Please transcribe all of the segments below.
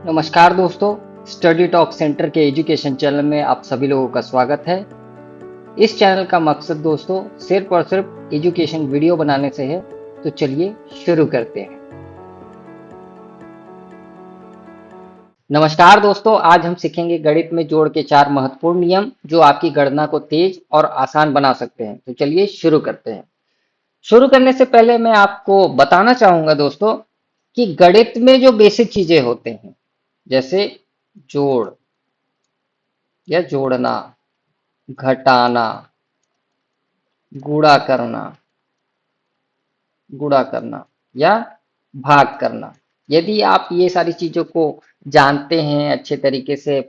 नमस्कार दोस्तों, study talk centre के एजुकेशन चैनल में आप सभी लोगों का स्वागत है। इस चैनल का मकसद दोस्तों सिर्फ और सिर्फ एजुकेशन वीडियो बनाने से है। तो चलिए शुरू करते हैं। नमस्कार दोस्तों, आज हम सीखेंगे गणित में जोड़ के 4 महत्वपूर्ण नियम जो आपकी गणना को तेज और आसान बना सकते हैं। तो चलिए शुरू करते हैं। शुरू करने से पहले मैं आपको बताना चाहूंगा दोस्तों कि गणित में जो बेसिक चीजें होते हैं, जैसे जोड़ या जोड़ना, घटाना, गुणा करना, या भाग करना, यदि आप ये सारी चीजों को जानते हैं, अच्छे तरीके से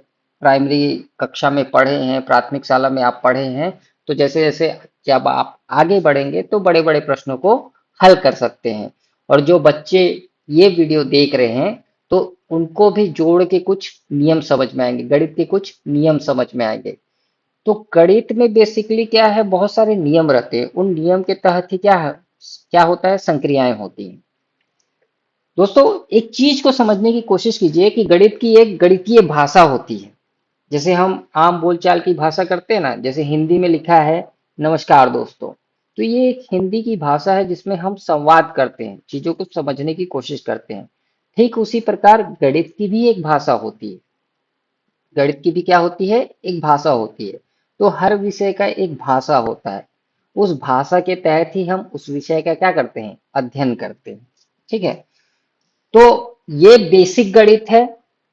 प्राइमरी कक्षा में पढ़े हैं, प्राथमिक शाला में आप पढ़े हैं, तो जैसे जैसे जब आप आगे बढ़ेंगे तो बड़े बड़े प्रश्नों को हल कर सकते हैं। और जो बच्चे ये वीडियो देख रहे हैं तो उनको भी जोड़ के कुछ नियम समझ में आएंगे, गणित के कुछ नियम समझ में आएंगे। तो गणित में बेसिकली क्या है, बहुत सारे नियम रहते हैं। उन नियम के तहत ही क्या होता है, संक्रियाएं होती हैं। दोस्तों एक चीज को समझने की कोशिश कीजिए कि गणित की एक गणितीय भाषा होती है। जैसे हम आम बोलचाल की भाषा करते हैं ना, जैसे हिंदी में लिखा है नमस्कार दोस्तों, तो ये एक हिंदी की भाषा है जिसमें हम संवाद करते हैं, चीजों को समझने की कोशिश करते हैं। ठीक उसी प्रकार गणित की भी एक भाषा होती है। गणित की भी क्या होती है, एक भाषा होती है। तो हर विषय का एक भाषा होता है। उस भाषा के तहत ही हम उस विषय का क्या करते हैं, अध्ययन करते हैं। ठीक है। तो ये बेसिक गणित है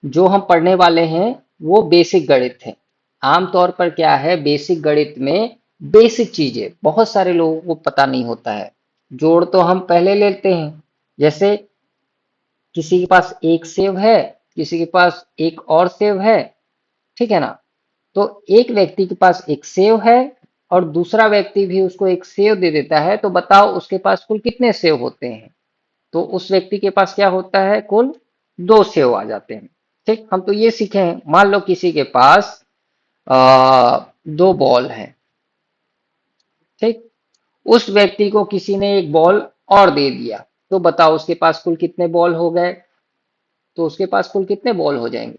जो हम पढ़ने वाले हैं, वो बेसिक गणित है। आमतौर पर क्या है, बेसिक गणित में बेसिक चीजें बहुत सारे लोगों को पता नहीं होता है। जोड़ तो हम पहले लेते हैं, जैसे किसी के पास एक सेव है, किसी के पास एक और सेव है, ठीक है ना। तो एक व्यक्ति के पास एक सेव है और दूसरा व्यक्ति भी उसको एक सेव दे देता है, तो बताओ उसके पास कुल कितने सेव होते हैं। तो उस व्यक्ति के पास क्या होता है, कुल 2 सेव आ जाते हैं। ठीक, हम तो ये सीखे हैं। मान लो किसी के पास 2 बॉल है, ठीक, उस व्यक्ति को किसी ने एक बॉल और दे दिया, तो बताओ उसके पास कुल कितने बॉल हो गए। तो उसके पास कुल कितने बॉल हो जाएंगे,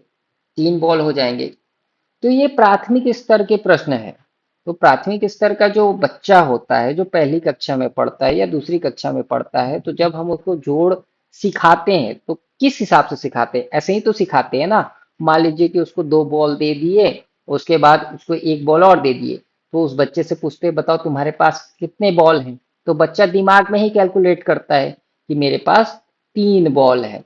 3 बॉल हो जाएंगे। तो ये प्राथमिक स्तर के प्रश्न है। तो प्राथमिक स्तर का जो बच्चा होता है, जो पहली कक्षा में पढ़ता है या दूसरी कक्षा में पढ़ता है, तो जब हम उसको जोड़ सिखाते हैं तो किस हिसाब से सिखाते हैं, ऐसे ही तो सिखाते हैं ना। मान लीजिए कि उसको 2 बॉल दे दिए, उसके बाद उसको एक बॉल और दे दिए, तो उस बच्चे से पूछते हैं बताओ तुम्हारे पास कितने बॉल हैं। तो बच्चा दिमाग में ही कैलकुलेट करता है कि मेरे पास 3 बॉल है।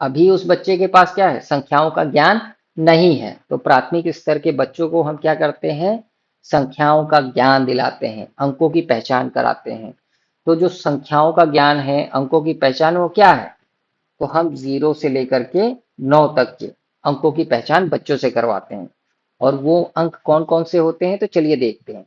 अभी उस बच्चे के पास क्या है, संख्याओं का ज्ञान नहीं है। तो प्राथमिक स्तर के बच्चों को हम क्या करते हैं, संख्याओं का ज्ञान दिलाते हैं, अंकों की पहचान कराते हैं। तो जो संख्याओं का ज्ञान है, अंकों की पहचान, वो क्या है, तो हम 0 से लेकर के 9 तक के अंकों की पहचान बच्चों से करवाते हैं। और वो अंक कौन कौन से होते हैं, तो चलिए देखते हैं।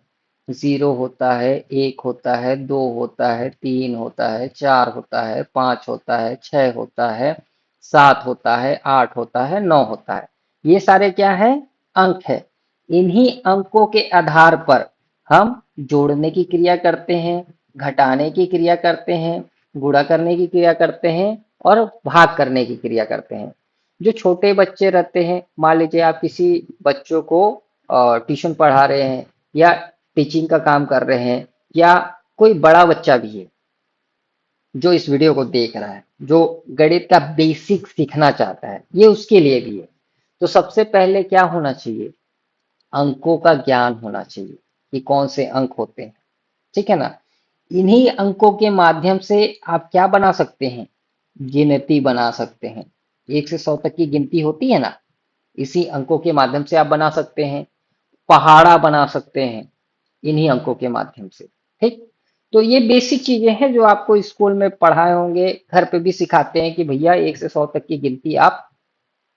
0 होता है, 1 होता है, 2 होता है, 3 होता है, 4 होता है, 5 होता है, 6 होता है, 7 होता है, 8 होता है, 9 होता है। ये सारे क्या है, अंक है। इन्हीं अंकों के आधार पर हम जोड़ने की क्रिया करते हैं, घटाने की क्रिया करते हैं, गुणा करने की क्रिया करते हैं और भाग करने की क्रिया करते हैं। जो छोटे बच्चे रहते हैं, मान लीजिए आप किसी बच्चों को ट्यूशन पढ़ा रहे हैं या टीचिंग का काम कर रहे हैं, या कोई बड़ा बच्चा भी है जो इस वीडियो को देख रहा है, जो गणित का बेसिक सीखना चाहता है, ये उसके लिए भी है। तो सबसे पहले क्या होना चाहिए, अंकों का ज्ञान होना चाहिए कि कौन से अंक होते हैं। ठीक है ना। इन्हीं अंकों के माध्यम से आप क्या बना सकते हैं, गिनती बना सकते हैं। 1 से 100 तक की गिनती होती है ना, इसी अंकों के माध्यम से आप बना सकते हैं। पहाड़ा बना सकते हैं इन्हीं अंकों के माध्यम से। ठीक। तो ये बेसिक चीजें हैं जो आपको स्कूल में पढ़ाए होंगे, घर पे भी सिखाते हैं कि भैया 1 से 100 तक की गिनती आप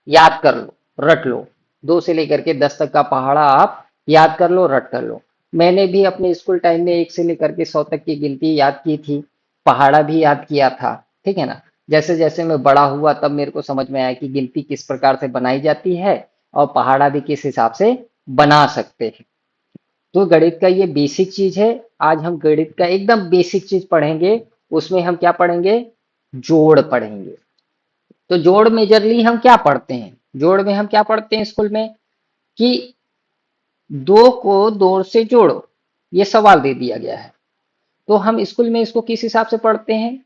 याद कर लो, रट लो। 2 से लेकर के 10 तक का पहाड़ा आप याद कर लो, रट कर लो। मैंने भी अपने स्कूल टाइम में 1 से लेकर के 100 तक की गिनती याद की थी, पहाड़ा भी याद किया था। ठीक है ना। जैसे जैसे मैं बड़ा हुआ तब मेरे को समझ में आया कि गिनती किस प्रकार से बनाई जाती है और पहाड़ा भी किस हिसाब से बना सकते हैं। तो गणित का ये बेसिक चीज है। आज हम गणित का एकदम बेसिक चीज पढ़ेंगे। उसमें हम क्या पढ़ेंगे, जोड़ पढ़ेंगे। तो जोड़ मेजरली हम क्या पढ़ते हैं, जोड़ में हम क्या पढ़ते हैं स्कूल में कि दो को दो से जोड़ो, ये सवाल दे दिया गया है। तो हम स्कूल में इसको किस हिसाब से पढ़ते हैं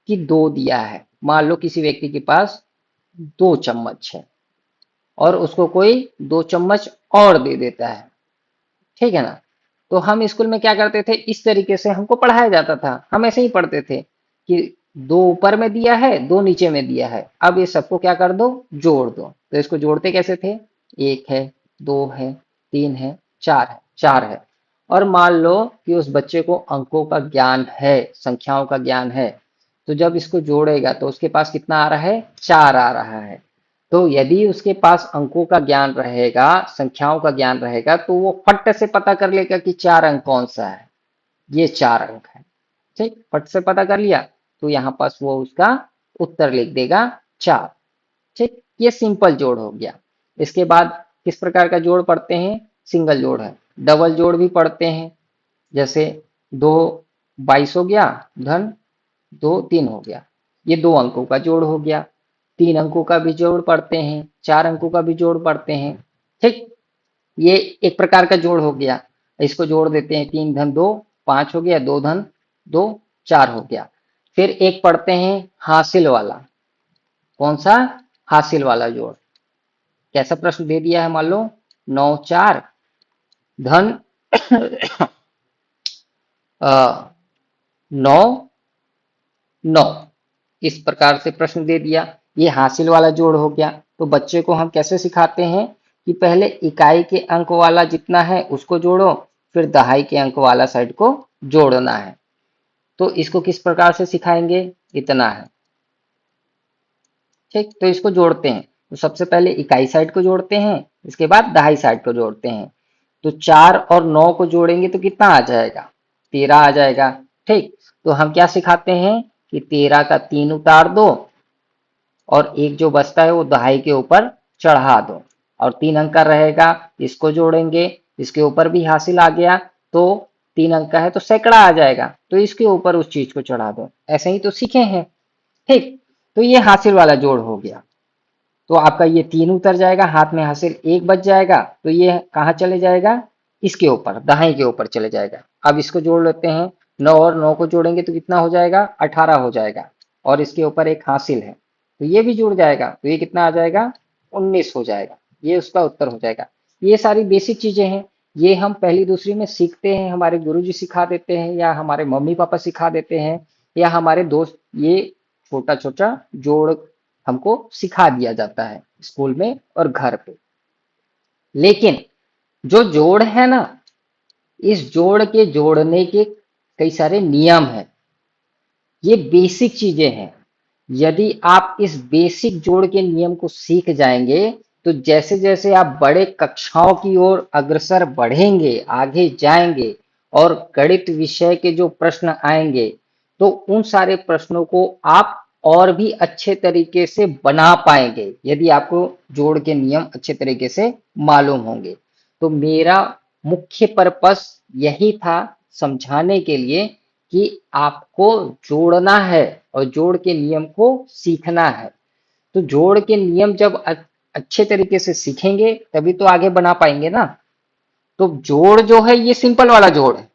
कि दो दिया है, मान लो किसी व्यक्ति के पास 2 चम्मच है और उसको कोई 2 चम्मच और दे देता है, ठीक है ना। तो हम स्कूल में क्या करते थे, इस तरीके से हमको पढ़ाया जाता था, हम ऐसे ही पढ़ते थे कि दो ऊपर में दिया है, दो नीचे में दिया है, अब ये सबको क्या कर दो, जोड़ दो। तो इसको जोड़ते कैसे थे, एक है, दो है, तीन है, चार है, चार है। और मान लो कि उस बच्चे को अंकों का ज्ञान है, संख्याओं का ज्ञान है, तो जब इसको जोड़ेगा तो उसके पास कितना आ रहा है, चार आ रहा है। तो यदि उसके पास अंकों का ज्ञान रहेगा, संख्याओं का ज्ञान रहेगा, तो वो फट से पता कर लेगा कि 4 अंक कौन सा है, ये 4 अंक है। ठीक, फट से पता कर लिया तो यहाँ पास वो उसका उत्तर लिख देगा 4। ठीक, ये सिंपल जोड़ हो गया। इसके बाद किस प्रकार का जोड़ पढ़ते हैं, सिंगल जोड़ है। डबल जोड़ भी पढ़ते हैं, जैसे 2 22 हो गया, धन 2 3 हो गया, ये 2 अंकों का जोड़ हो गया। 3 अंकों का भी जोड़ पढ़ते हैं, 4 अंकों का भी जोड़ पढ़ते हैं। ठीक, ये एक प्रकार का जोड़ हो गया। इसको जोड़ देते हैं, 3 धन 2 5 हो गया, 2 धन 2 4 हो गया। फिर एक पढ़ते हैं हासिल वाला। कौन सा, हासिल वाला जोड़। कैसा प्रश्न दे दिया है, मान लो 9 4 धन 9 9, इस प्रकार से प्रश्न दे दिया, ये हासिल वाला जोड़ हो गया। तो बच्चे को हम कैसे सिखाते हैं कि पहले इकाई के अंक वाला जितना है उसको जोड़ो, फिर दहाई के अंक वाला साइड को जोड़ना है। तो इसको किस प्रकार से सिखाएंगे, इतना है। ठीक, तो इसको जोड़ते हैं, तो सबसे पहले इकाई साइड को जोड़ते हैं, इसके बाद दहाई साइड को जोड़ते हैं। तो 4 और 9 को जोड़ेंगे तो कितना आ जाएगा, 13 आ जाएगा। ठीक, तो हम क्या सिखाते हैं कि 13 का 3 उतार दो और एक जो बचता है वो दहाई के ऊपर चढ़ा दो, और 3 अंक का रहेगा, इसको जोड़ेंगे, इसके ऊपर भी हासिल आ गया, तो 3 अंक का है तो सैकड़ा आ जाएगा, तो इसके ऊपर उस चीज को चढ़ा दो। ऐसे ही तो सीखे हैं। ठीक, तो ये हासिल वाला जोड़ हो गया। तो आपका ये 3 उतर जाएगा, हाथ में हासिल एक बच जाएगा, तो ये कहाँ चले जाएगा, इसके ऊपर, दहाई के ऊपर चले जाएगा। अब इसको जोड़ लेते हैं, 9 और 9 को जोड़ेंगे तो कितना हो जाएगा, 18 हो जाएगा, और इसके ऊपर एक हासिल है तो ये भी जुड़ जाएगा, तो ये कितना आ जाएगा, 19 हो जाएगा। ये उसका उत्तर हो जाएगा। ये सारी बेसिक चीजें हैं, ये हम पहली दूसरी में सीखते हैं, हमारे गुरुजी सिखा देते हैं, या हमारे मम्मी पापा सिखा देते हैं, या हमारे दोस्त, ये छोटा छोटा जोड़ हमको सिखा दिया जाता है स्कूल में और घर पे। लेकिन जो जोड़ है ना, इस जोड़ के जोड़ने के कई सारे नियम हैं, ये बेसिक चीजें हैं। यदि आप इस बेसिक जोड़ के नियम को सीख जाएंगे, तो जैसे जैसे आप बड़े कक्षाओं की ओर अग्रसर बढ़ेंगे, आगे जाएंगे, और गणित विषय के जो प्रश्न आएंगे, तो उन सारे प्रश्नों को आप और भी अच्छे तरीके से बना पाएंगे, यदि आपको जोड़ के नियम अच्छे तरीके से मालूम होंगे। तो मेरा मुख्य पर्पस यही था, समझाने के लिए कि आपको जोड़ना है और जोड़ के नियम को सीखना है। तो जोड़ के नियम जब अच्छे तरीके से सीखेंगे तभी तो आगे बना पाएंगे ना। तो जोड़ जो है ये सिंपल वाला जोड़ है,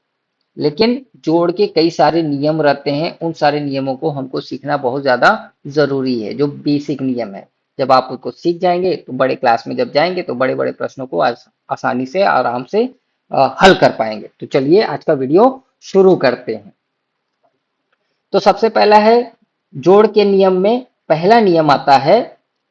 लेकिन जोड़ के कई सारे नियम रहते हैं, उन सारे नियमों को हमको सीखना बहुत ज्यादा जरूरी है, जो बेसिक नियम है। जब आप उसको सीख जाएंगे तो बड़े क्लास में जब जाएंगे तो बड़े बड़े प्रश्नों को आसानी से आराम से हल कर पाएंगे। तो चलिए आज का वीडियो शुरू करते हैं। तो सबसे पहला है, जोड़ के नियम में पहला नियम आता है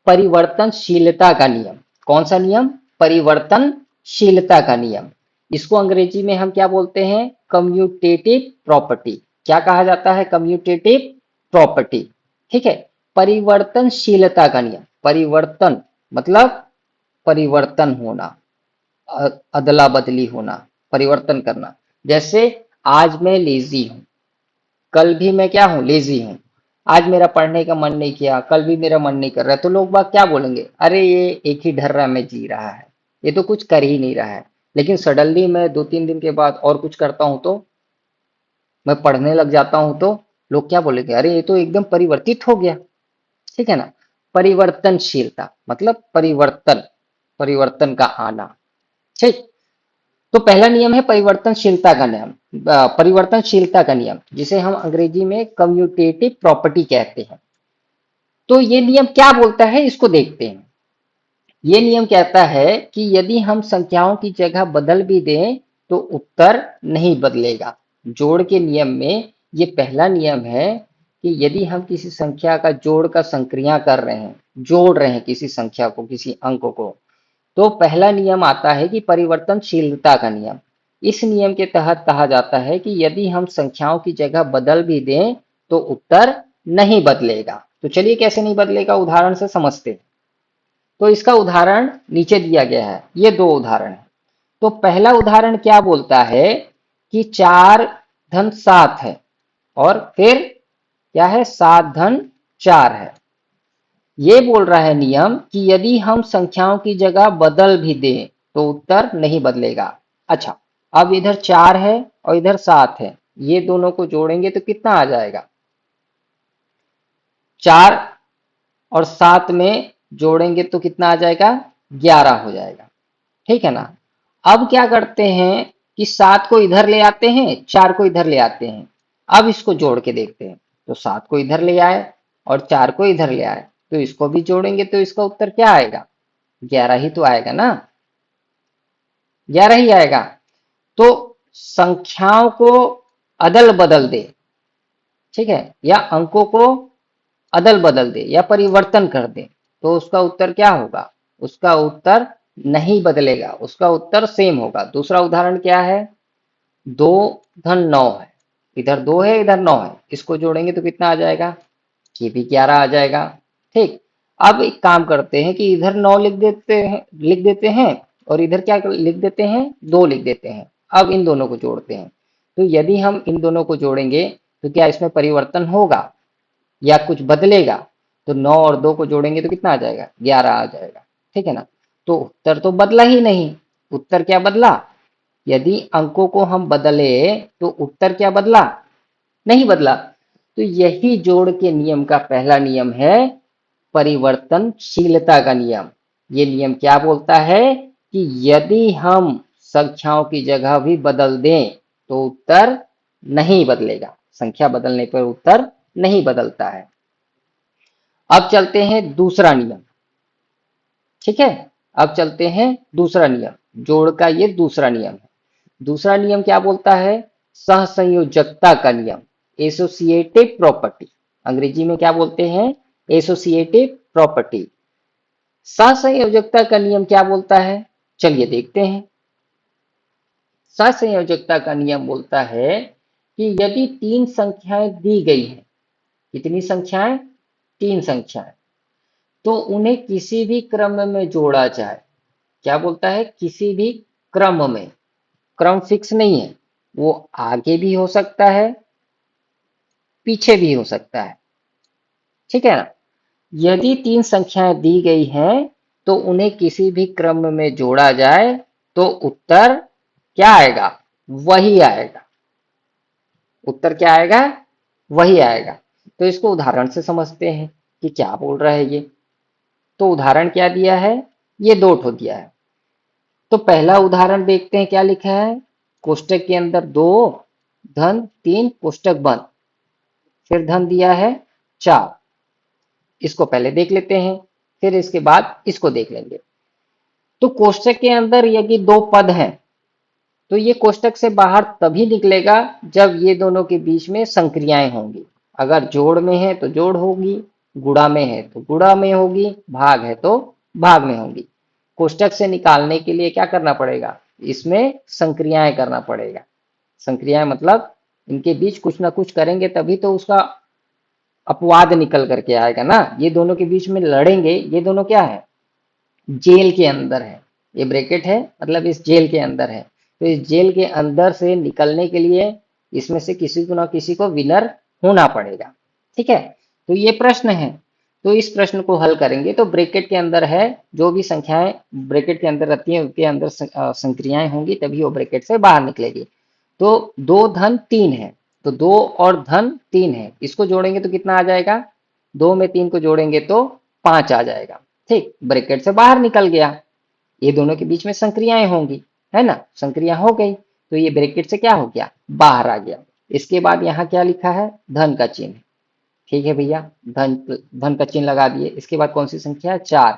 परिवर्तनशीलता का नियम। कौन सा नियम, परिवर्तनशीलता का नियम। इसको अंग्रेजी में हम क्या बोलते हैं, कम्यूटेटिव प्रॉपर्टी। क्या कहा जाता है, कम्यूटेटिव प्रॉपर्टी। ठीक है, परिवर्तनशीलता का नियम, परिवर्तन मतलब परिवर्तन होना, अदला बदली होना, परिवर्तन करना। जैसे आज मैं लेजी हूं, कल भी मैं क्या हूं, लेजी हूं। आज मेरा पढ़ने का मन नहीं किया, कल भी मेरा मन नहीं कर रहा है, तो लोग बाग क्या बोलेंगे, अरे ये एक ही ढर्रा में जी रहा है, ये तो कुछ कर ही नहीं रहा है। लेकिन सडनली मैं 2 3 दिन के बाद और कुछ करता हूं, तो मैं पढ़ने लग जाता हूं, तो लोग क्या बोलेंगे, अरे ये तो एकदम परिवर्तित हो गया। ठीक है ना। परिवर्तनशीलता, मतलब परिवर्तन, परिवर्तन का आना। ठीक। तो पहला नियम है परिवर्तनशीलता का नियम, परिवर्तनशीलता का नियम, जिसे हम अंग्रेजी में कम्यूटेटिव प्रॉपर्टी कहते हैं। तो ये नियम क्या बोलता है, इसको देखते हैं। ये नियम कहता है कि यदि हम संख्याओं की जगह बदल भी दें तो उत्तर नहीं बदलेगा। जोड़ के नियम में ये पहला नियम है कि यदि हम किसी संख्या का जोड़ का संक्रिया कर रहे हैं, जोड़ रहे हैं किसी संख्या को, किसी अंक को, तो पहला नियम आता है कि परिवर्तनशीलता का नियम। इस नियम के तहत कहा जाता है कि यदि हम संख्याओं की जगह बदल भी दें तो उत्तर नहीं बदलेगा। तो चलिए कैसे नहीं बदलेगा, उदाहरण से समझते हैं। तो इसका उदाहरण नीचे दिया गया है, ये दो उदाहरण है। तो पहला उदाहरण क्या बोलता है कि 4 धन 7 है, और फिर क्या है, 7 धन 4 है। ये बोल रहा है नियम कि यदि हम संख्याओं की जगह बदल भी दें तो उत्तर नहीं बदलेगा। अच्छा, अब इधर 4 है और इधर 7 है, ये दोनों को जोड़ेंगे तो कितना आ जाएगा, 4 और 7 में जोड़ेंगे तो कितना आ जाएगा, 11 हो जाएगा। ठीक है ना। अब क्या करते हैं कि 7 को इधर ले आते हैं, 4 को इधर ले आते हैं। अब इसको जोड़ के देखते हैं। तो 7 को इधर ले आए और 4 को इधर ले आए, तो इसको भी जोड़ेंगे तो इसका उत्तर क्या आएगा, 11 ही तो आएगा ना, 11 ही आएगा। तो संख्याओं को अदल बदल दे, ठीक है, या अंकों को अदल बदल दे या परिवर्तन कर दे, तो उसका उत्तर क्या होगा, उसका उत्तर नहीं बदलेगा, उसका उत्तर सेम होगा। दूसरा उदाहरण क्या है, 2 धन 9 है, इधर 2 है इधर 9 है, इसको जोड़ेंगे तो कितना आ जाएगा, ये भी 11 आ जाएगा। ठीक। अब एक काम करते हैं कि इधर 9 लिख देते हैं और इधर क्या लिख देते हैं, 2 लिख देते हैं। अब इन दोनों को जोड़ते हैं। तो यदि हम इन दोनों को जोड़ेंगे तो क्या इसमें परिवर्तन होगा या कुछ बदलेगा, तो 9 और 2 को जोड़ेंगे तो कितना आ जाएगा, 11 आ जाएगा। ठीक है ना। तो उत्तर तो बदला ही नहीं। उत्तर क्या बदला, यदि अंकों को हम बदले तो उत्तर क्या बदला, नहीं बदला। तो यही जोड़ के नियम का पहला नियम है, परिवर्तनशीलता का नियम। ये नियम क्या बोलता है कि यदि हम संख्याओं की जगह भी बदल दें तो उत्तर नहीं बदलेगा, संख्या बदलने पर उत्तर नहीं बदलता है। अब चलते हैं दूसरा नियम। ठीक है, अब चलते हैं दूसरा नियम, जोड़ का ये दूसरा नियम है। दूसरा नियम क्या बोलता है, सहसंयोजकता का नियम, एसोसिएटिव प्रॉपर्टी। अंग्रेजी में क्या बोलते हैं, एसोसिएटिव प्रॉपर्टी। सहसंयोजकता का नियम क्या बोलता है, चलिए देखते हैं। सहसंयोजकता का नियम बोलता है कि यदि 3 संख्याएं दी गई हैं, कितनी संख्याएं, 3 संख्याएं, तो उन्हें किसी भी क्रम में जोड़ा जाए। क्या बोलता है, किसी भी क्रम में, क्रम फिक्स नहीं है, वो आगे भी हो सकता है पीछे भी हो सकता है। ठीक है ना। यदि 3 संख्याएं दी गई हैं तो उन्हें किसी भी क्रम में जोड़ा जाए तो उत्तर क्या आएगा, वही आएगा। उत्तर क्या आएगा, वही आएगा। तो इसको उदाहरण से समझते हैं कि क्या बोल रहा है ये। तो उदाहरण क्या दिया है, ये 2 ठो दिया है। तो पहला उदाहरण देखते हैं क्या लिखा है, कोष्टक के अंदर 2 धन 3 कोष्टक बंद, फिर धन दिया है 4। इसको पहले देख लेते हैं, फिर इसके बाद इसको देख लेंगे। तो कोष्टक के अंदर यदि 2 पद हैं तो ये कोष्टक से बाहर तभी निकलेगा जब ये दोनों के बीच में संक्रियाएं होंगी। अगर जोड़ में है तो जोड़ होगी, गुणा में है तो गुणा में होगी, भाग है तो भाग में होगी। कोष्टक से निकालने के लिए क्या करना पड़ेगा, इसमें संक्रियाएं करना पड़ेगा। संक्रियाएं मतलब इनके बीच कुछ ना कुछ करेंगे तभी तो उसका अपवाद निकल करके आएगा ना। ये दोनों के बीच में लड़ेंगे, ये दोनों क्या है, जेल के अंदर है, ये ब्रैकेट है मतलब इस जेल के अंदर है। तो इस जेल के अंदर से निकलने के लिए इसमें से किसी को ना किसी को विनर होना पड़ेगा। ठीक है। तो ये प्रश्न है, तो इस प्रश्न को हल करेंगे तो ब्रैकेट के अंदर है, जो भी संख्याएं ब्रैकेट के अंदर रहती हैं उसके अंदर संक्रियाएं होंगी तभी वो ब्रैकेट से बाहर निकलेगी। तो 2 धन 3 है, तो 2 और धन 3 है, इसको जोड़ेंगे तो कितना आ जाएगा, 2 में 3 को जोड़ेंगे तो 5 आ जाएगा। ठीक, ब्रैकेट से बाहर निकल गया, ये दोनों के बीच में संक्रियाएं होंगी, है ना, संक्रिया हो गई तो ये ब्रैकेट से क्या हो गया, बाहर आ गया। इसके बाद यहाँ क्या लिखा है, धन का चिन्ह। ठीक है भैया, धन धन का चिन्ह लगा दिए। इसके बाद कौन सी संख्या है, 4।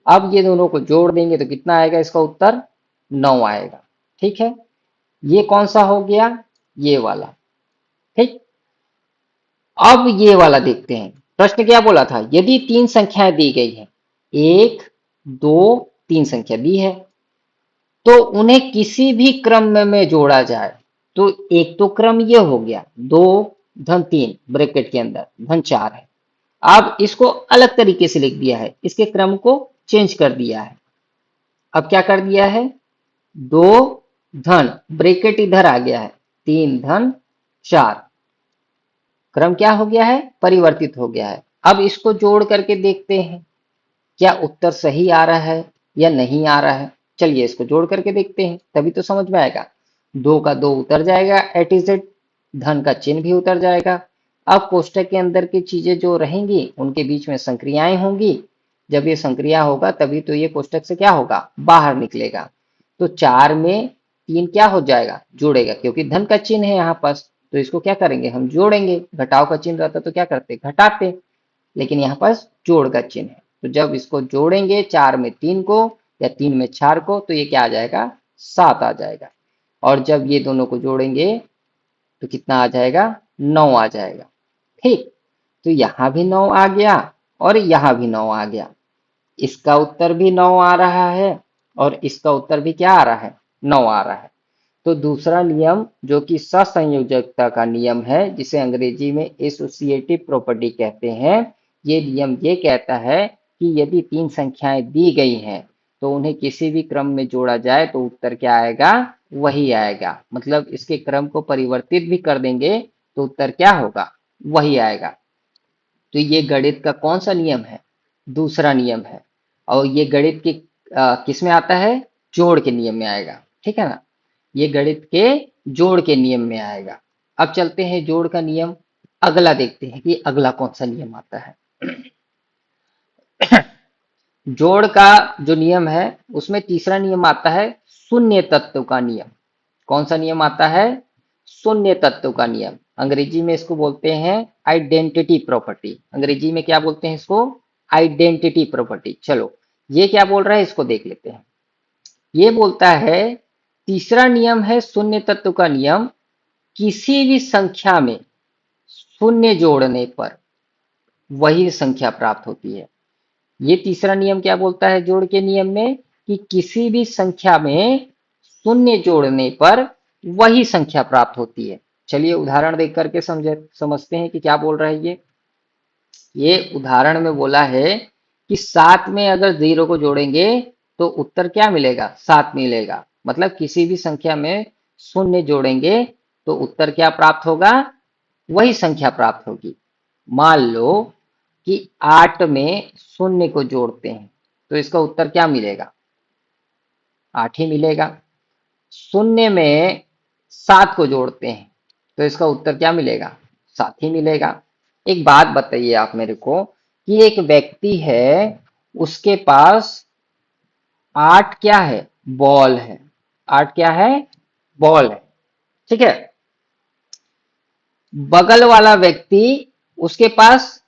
अब ये दोनों को जोड़ देंगे तो कितना आएगा, इसका उत्तर 9 आएगा। ठीक है, ये कौन सा हो गया, ये वाला। ठीक, अब ये वाला देखते हैं। प्रश्न क्या बोला था, यदि 3 संख्याएं दी गई है, 1 2 3 संख्या दी है, तो उन्हें किसी भी क्रम में जोड़ा जाए। तो एक तो क्रम ये हो गया, 2 धन 3 ब्रैकेट के अंदर धन 4 है। अब इसको अलग तरीके से लिख दिया है, इसके क्रम को चेंज कर दिया है। अब क्या कर दिया है, 2 धन ब्रैकेट इधर आ गया है, 3 धन 4, क्रम क्या हो गया है, परिवर्तित हो गया है। अब इसको जोड़ करके देखते हैं क्या उत्तर सही आ रहा है या नहीं आ रहा है। चलिए इसको जोड़ करके देखते हैं, तभी तो समझ में आएगा। 2 का 2 उतर जाएगा एट इज, धन का चिन्ह भी उतर जाएगा। अब कोष्टक के अंदर की चीजें जो रहेंगी उनके बीच में संक्रियाएं होंगी। जब ये संक्रिया होगा तभी तो ये कोष्टक से क्या होगा, बाहर निकलेगा। तो 4 में 3 क्या हो जाएगा, जुड़ेगा, क्योंकि धन का चिन्ह है यहाँ पास, तो इसको क्या करेंगे, हम जोड़ेंगे। घटाव का चिन्ह रहता तो क्या करते, घटाते, लेकिन यहाँ पास जोड़ का चिन्ह है। तो जब इसको जोड़ेंगे 4 में 3 को या 3 में 4 को, तो ये क्या आ जाएगा, 7 आ जाएगा। और जब ये दोनों को जोड़ेंगे तो कितना आ जाएगा, 9 आ जाएगा। ठीक, तो यहाँ भी 9 आ गया और यहाँ भी 9 आ गया। इसका उत्तर भी 9 आ रहा है और इसका उत्तर भी क्या आ रहा है, 9 आ रहा है। तो दूसरा नियम जो कि सहसंयोजकता का नियम है, जिसे अंग्रेजी में एसोसिएटिव प्रॉपर्टी कहते हैं, ये नियम ये कहता है कि यदि 3 संख्याएं दी गई हैं तो उन्हें किसी भी क्रम में जोड़ा जाए तो उत्तर क्या आएगा, वही आएगा। मतलब इसके क्रम को परिवर्तित भी कर देंगे तो उत्तर क्या होगा, वही आएगा। तो ये गणित का कौन सा नियम है, दूसरा नियम है। और ये गणित के किस में आता है, जोड़ के नियम में आएगा। ठीक है ना, ये गणित के जोड़ के नियम में आएगा। अब चलते हैं जोड़ का नियम, अगला देखते हैं कि अगला कौन सा नियम आता है। जोड़ का जो नियम है उसमें तीसरा नियम आता है शून्य तत्व का नियम। कौन सा नियम आता है, शून्य तत्व का नियम। अंग्रेजी में इसको बोलते हैं आइडेंटिटी प्रॉपर्टी। अंग्रेजी में क्या बोलते हैं इसको, आइडेंटिटी प्रॉपर्टी। चलो ये क्या बोल रहा है इसको देख लेते हैं। ये बोलता है, तीसरा नियम है शून्य तत्व का नियम, किसी भी संख्या में शून्य जोड़ने पर वही संख्या प्राप्त होती है। ये तीसरा नियम क्या बोलता है जोड़ के नियम में, कि किसी भी संख्या में शून्य जोड़ने पर वही संख्या प्राप्त होती है। चलिए उदाहरण देख करके समझते हैं कि क्या बोल रहा है ये उदाहरण में बोला है कि 7 में अगर 0 को जोड़ेंगे तो उत्तर क्या मिलेगा, 7 मिलेगा। मतलब किसी भी संख्या में शून्य जोड़ेंगे तो उत्तर क्या प्राप्त होगा, वही संख्या प्राप्त होगी। मान लो कि 8 में शून्य को जोड़ते हैं तो इसका उत्तर क्या मिलेगा, 8 ही मिलेगा। शून्य में 7 को जोड़ते हैं तो इसका उत्तर क्या मिलेगा, 7 ही मिलेगा। एक बात बताइए आप मेरे को, कि एक व्यक्ति है, उसके पास 8 क्या है, बॉल है। 8 क्या है, बॉल है। ठीक है, बगल वाला व्यक्ति, उसके पास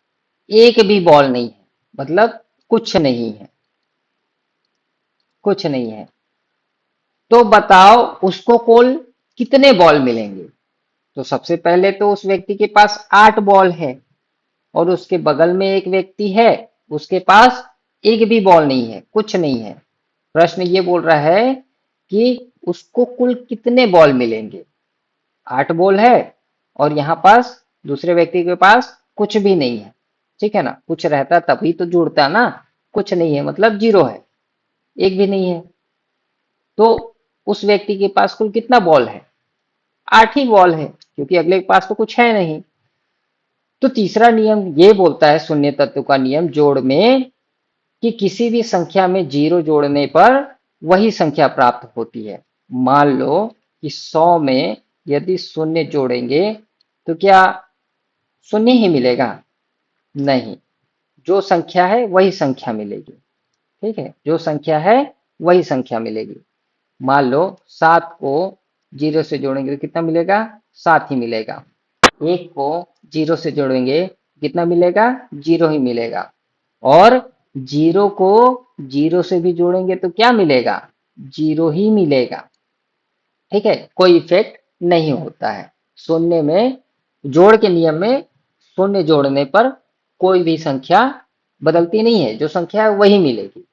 एक भी बॉल नहीं है, मतलब कुछ नहीं है, कुछ नहीं है। तो बताओ उसको कुल कितने बॉल मिलेंगे। तो सबसे पहले तो उस व्यक्ति के पास 8 बॉल है और उसके बगल में एक व्यक्ति है, उसके पास एक भी बॉल नहीं है, कुछ नहीं है। प्रश्न ये बोल रहा है कि उसको कुल कितने बॉल मिलेंगे। 8 बॉल है और यहाँ पास दूसरे व्यक्ति के पास कुछ भी नहीं है। ठीक है ना, कुछ रहता तभी तो जुड़ता ना, कुछ नहीं है मतलब 0 है, एक भी नहीं है। तो उस व्यक्ति के पास कुल कितना बॉल है, 8 ही बॉल है, क्योंकि अगले के पास तो कुछ है नहीं। तो तीसरा नियम ये बोलता है शून्य तत्व का नियम जोड़ में, कि किसी भी संख्या में 0 जोड़ने पर वही संख्या प्राप्त होती है। मान लो कि 100 में यदि शून्य जोड़ेंगे तो क्या शून्य ही मिलेगा, नहीं। जो संख्या है वही संख्या मिलेगी। ठीक है, जो संख्या है वही संख्या मिलेगी। मान लो 7 को 0 से जोड़ेंगे तो कितना मिलेगा? 7 ही मिलेगा। 1 को 0 से जोड़ेंगे कितना मिलेगा? 0 ही मिलेगा। और 0 को 0 से भी जोड़ेंगे तो क्या मिलेगा? 0 ही मिलेगा। ठीक है, कोई इफेक्ट नहीं होता है। शून्य में, जोड़ के नियम में शून्य जोड़ने पर कोई भी संख्या बदलती नहीं है, जो संख्या है वही मिलेगी।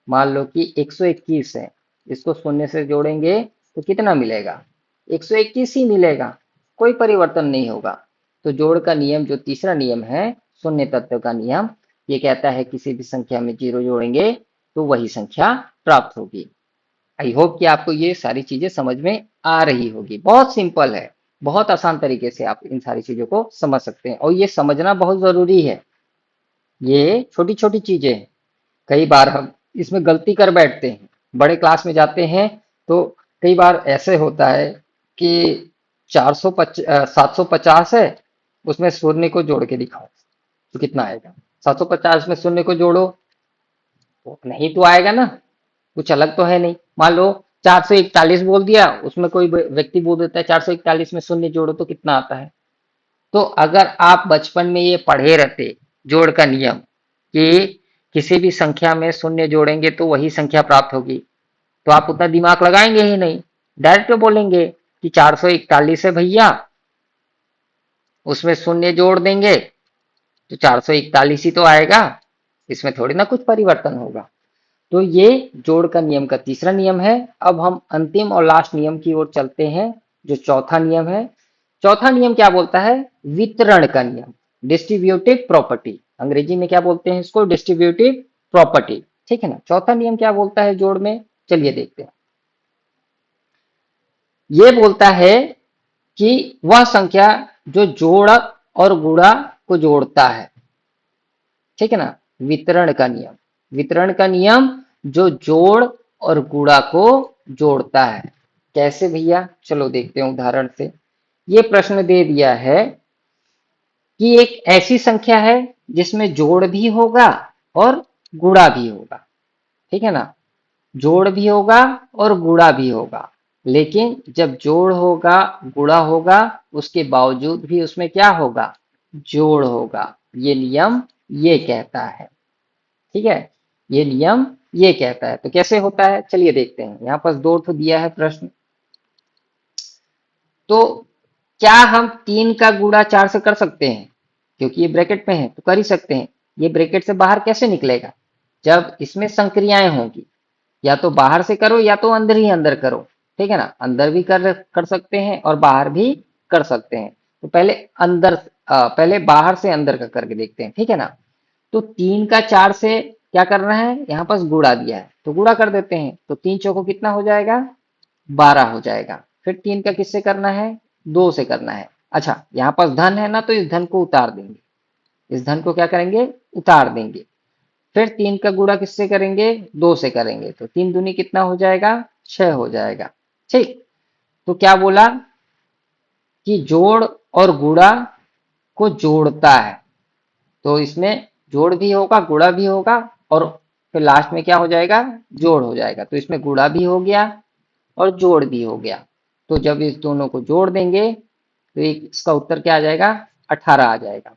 मान लो कि 121 है, इसको शून्य से जोड़ेंगे तो कितना मिलेगा? 121 ही मिलेगा, कोई परिवर्तन नहीं होगा। तो जोड़ का नियम, जो तीसरा नियम है शून्य तत्व का नियम, ये कहता है किसी भी संख्या में 0 जोड़ेंगे तो वही संख्या प्राप्त होगी। आई होप कि आपको ये सारी चीजें समझ में आ रही होगी। बहुत सिंपल है, बहुत आसान तरीके से आप इन सारी चीजों को समझ सकते हैं, और ये समझना बहुत जरूरी है। ये छोटी छोटी चीजें हैं, कई बार हम इसमें गलती कर बैठते हैं। बड़े क्लास में जाते हैं तो कई बार ऐसे होता है कि 750 है, उसमें शून्य को जोड़ के दिखाओ तो कितना आएगा? 750 में शून्य को जोड़ो तो नहीं तो आएगा ना, कुछ अलग तो है नहीं। मान लो 441 बोल दिया, उसमें कोई व्यक्ति बोल देता है 441 में शून्य जोड़ो तो कितना आता है। तो अगर आप बचपन में ये पढ़े रहते जोड़ का नियम कि किसी भी संख्या में शून्य जोड़ेंगे तो वही संख्या प्राप्त होगी, तो आप उतना दिमाग लगाएंगे ही नहीं, डायरेक्ट बोलेंगे कि 441 है भैया, उसमें शून्य जोड़ देंगे तो 441 ही तो आएगा, इसमें थोड़ी ना कुछ परिवर्तन होगा। तो ये जोड़ का नियम का तीसरा नियम है। अब हम अंतिम और लास्ट नियम की ओर चलते हैं, जो चौथा नियम है। चौथा नियम क्या बोलता है? वितरण का नियम, डिस्ट्रीब्यूटिव प्रॉपर्टी। अंग्रेजी में क्या बोलते हैं इसको? Distributive property. ठीक है ना। चौथा नियम क्या बोलता है जोड़ में? चलिए देखते हैं। ये बोलता है कि वह संख्या जो जोड़ और गुणा को जोड़ता है। ठीक है ना, वितरण का नियम। वितरण का नियम जो जोड़ और गुणा को जोड़ता है। कैसे भैया? चलो देखते हैं उदाहरण से। ये प्रश्न दे दिया है कि एक ऐसी संख्या है जिसमें जोड़ भी होगा और गुणा भी होगा। ठीक है ना, जोड़ भी होगा और गुणा भी होगा, लेकिन जब जोड़ होगा गुणा होगा उसके बावजूद भी उसमें क्या होगा? जोड़ होगा। ये नियम ये कहता है। ठीक है, ये नियम ये कहता है। तो कैसे होता है चलिए देखते हैं। यहाँ पर दो तो दिया है प्रश्न, तो क्या हम 3 का गुणा 4 से कर सकते हैं? क्योंकि ये ब्रैकेट में है तो कर ही सकते हैं। ये ब्रैकेट से बाहर कैसे निकलेगा? जब इसमें संक्रियाएं होंगी, या तो बाहर से करो या तो अंदर ही अंदर करो। ठीक है ना, अंदर भी कर सकते हैं और बाहर भी कर सकते हैं। तो पहले पहले बाहर से अंदर का करके देखते हैं। ठीक है ना, तो 3 का 4 से क्या करना है? यहाँ पास गुणा दिया है तो गुणा कर देते हैं। तो 3 चौको कितना हो जाएगा? 12 हो जाएगा। फिर 3 का किससे करना है? 2 से करना है। अच्छा, यहाँ पास धन है ना, तो इस धन को उतार देंगे। इस धन को क्या करेंगे? उतार देंगे। फिर 3 का गुणा किससे करेंगे? 2 से करेंगे। तो 3 दूनी कितना हो जाएगा? 6 हो जाएगा। ठीक, तो क्या बोला कि जोड़ और गुणा को जोड़ता है। तो इसमें जोड़ भी होगा गुणा भी होगा और फिर लास्ट में क्या हो जाएगा? जोड़ हो जाएगा। तो इसमें गुणा भी हो गया और जोड़ भी हो गया। तो जब इस दोनों को जोड़ देंगे तो इसका उत्तर क्या आ जाएगा? 18 आ जाएगा।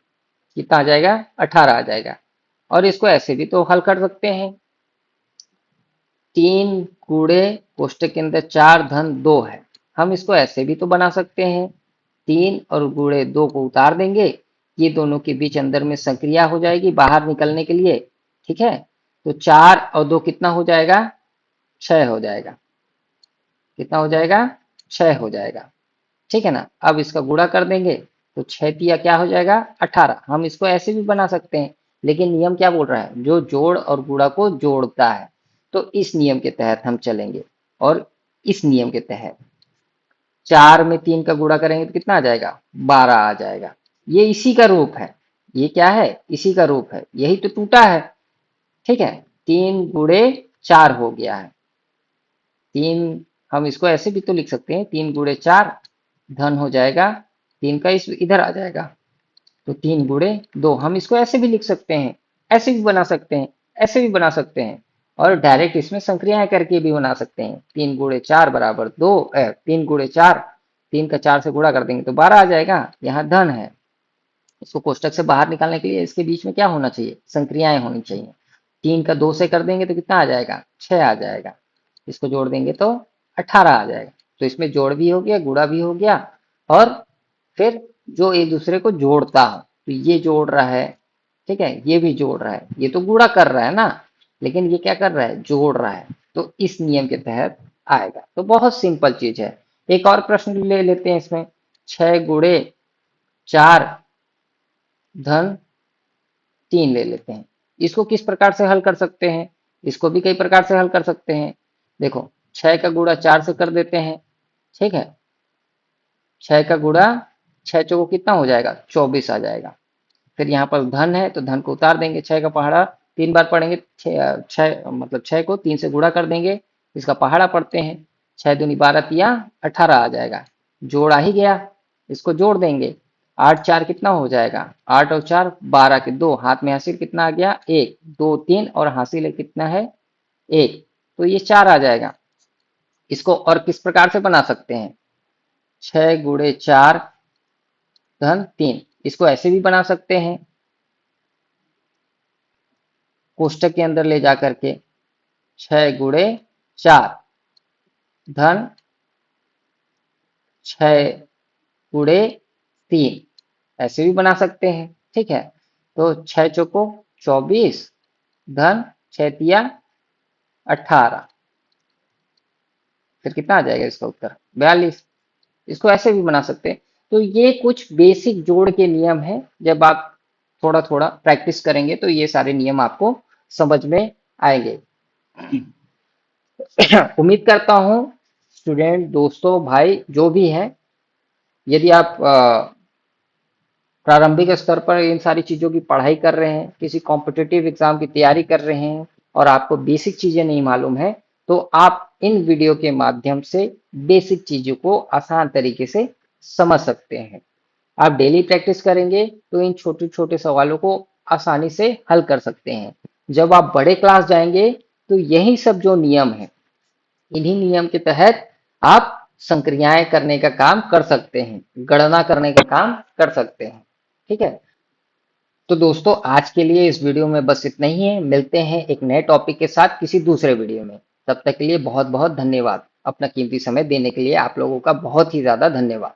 कितना आ जाएगा? 18 आ जाएगा। और इसको ऐसे भी तो हल कर सकते हैं। 3 गुणे कोष्टक के अंदर 4 धन 2 है, हम इसको ऐसे भी तो बना सकते हैं। 3 और गुणे 2 को उतार देंगे, ये दोनों के बीच अंदर में संक्रिया हो जाएगी बाहर निकलने के लिए। ठीक है, तो 4 और 2 कितना हो जाएगा? 6 हो जाएगा। कितना हो जाएगा? 6 हो जाएगा। ठीक है ना, अब इसका गुणा कर देंगे तो 6 तिया क्या हो जाएगा? 18। हम इसको ऐसे भी बना सकते हैं, लेकिन नियम क्या बोल रहा है? जो जोड़ और गुणा को जोड़ता है। तो इस नियम के तहत हम चलेंगे, और इस नियम के तहत 4 में 3 का गुणा करेंगे तो कितना आ जाएगा? 12 आ जाएगा। ये इसी का रूप है। ये क्या है? इसी का रूप है, यही तो टूटा है। ठीक है, 3 गुणे 4 हो गया है। 3, हम इसको ऐसे भी तो लिख सकते हैं, 3 गुणे 4 धन हो जाएगा। 3 का इस इधर आ जाएगा तो 3 गुणे 2, हम इसको ऐसे भी लिख सकते हैं, ऐसे भी बना सकते हैं, ऐसे भी बना सकते हैं, और डायरेक्ट इसमें संक्रियाएं करके भी बना सकते हैं। 3 गुणे 4 बराबर 2, 3 गुणे 4, 3 का 4 से गुणा कर देंगे तो 12 आ जाएगा। यहाँ धन है, इसको कोष्टक से बाहर निकालने के लिए इसके बीच में क्या होना चाहिए, संक्रियाएं होनी चाहिए। 3 का 2 से कर देंगे तो कितना आ जाएगा, 6 आ जाएगा। इसको जोड़ देंगे तो 18 आ जाएगा। तो इसमें जोड़ भी हो गया, गुणा भी हो गया, और फिर जो एक दूसरे को जोड़ता हो, तो ये जोड़ रहा है, ठीक है, ये भी जोड़ रहा है, ये तो गुणा कर रहा है ना, लेकिन ये क्या कर रहा है, जोड़ रहा है। तो इस नियम के तहत आएगा। तो बहुत सिंपल चीज है। एक और प्रश्न ले लेते हैं इसमें, 6 गुणे 4 धन 3 ले लेते हैं। इसको किस प्रकार से हल कर सकते हैं, इसको भी कई प्रकार से हल कर सकते हैं। देखो, 6 का गुणा 4 से कर देते हैं, ठीक है। 6 का गुणा 6 चौको कितना हो जाएगा, 24 आ जाएगा। फिर यहाँ पर धन है तो धन को उतार देंगे, 6 का पहाड़ा 3 बार पढ़ेंगे, मतलब 6 को 3 से गुणा कर देंगे, इसका पहाड़ा पढ़ते हैं, 6 दूनी 12 तिया 18 आ जाएगा। जोड़ आ ही गया, इसको जोड़ देंगे, 8 4 कितना हो जाएगा, 8 और 4 12 के 2, हाथ में हासिल कितना आ गया, 1 2 3, और हासिल है कितना है, 1, तो ये 4 आ जाएगा। इसको और किस प्रकार से बना सकते हैं, 6 गुणे 4 धन 3, इसको ऐसे भी बना सकते हैं, कोष्टक के अंदर ले जा करके 6 गुणे 4 धन 6 गुणे 3, ऐसे भी बना सकते हैं, ठीक है। तो 6 चौको 24 धन 6 तिया 18, फिर कितना आ जाएगा इसका उत्तर, 42। इसको ऐसे भी बना सकते हैं। तो ये कुछ बेसिक जोड़ के नियम है, जब आप थोड़ा थोड़ा प्रैक्टिस करेंगे तो ये सारे नियम आपको समझ में आएंगे। उम्मीद करता हूँ स्टूडेंट दोस्तों भाई जो भी हैं, यदि आप प्रारंभिक स्तर पर इन सारी चीज़ों की पढ़ाई कर रहे हैं, किसी कॉम्पिटिटिव एग्जाम की तैयारी कर रहे हैं, और आपको बेसिक चीज़ें नहीं मालूम है, तो आप इन वीडियो के माध्यम से बेसिक चीज़ों को आसान तरीके से समझ सकते हैं। आप डेली प्रैक्टिस करेंगे तो इन छोटे छोटे सवालों को आसानी से हल कर सकते हैं। जब आप बड़े क्लास जाएंगे तो यही सब जो नियम है, इन्हीं नियम के तहत आप संक्रियाएं करने का काम कर सकते हैं, गणना करने का काम कर सकते हैं, ठीक है। तो दोस्तों आज के लिए इस वीडियो में बस इतना ही है। मिलते हैं एक नए टॉपिक के साथ किसी दूसरे वीडियो में। तब तक के लिए बहुत बहुत धन्यवाद। अपना कीमती समय देने के लिए आप लोगों का बहुत ही ज्यादा धन्यवाद।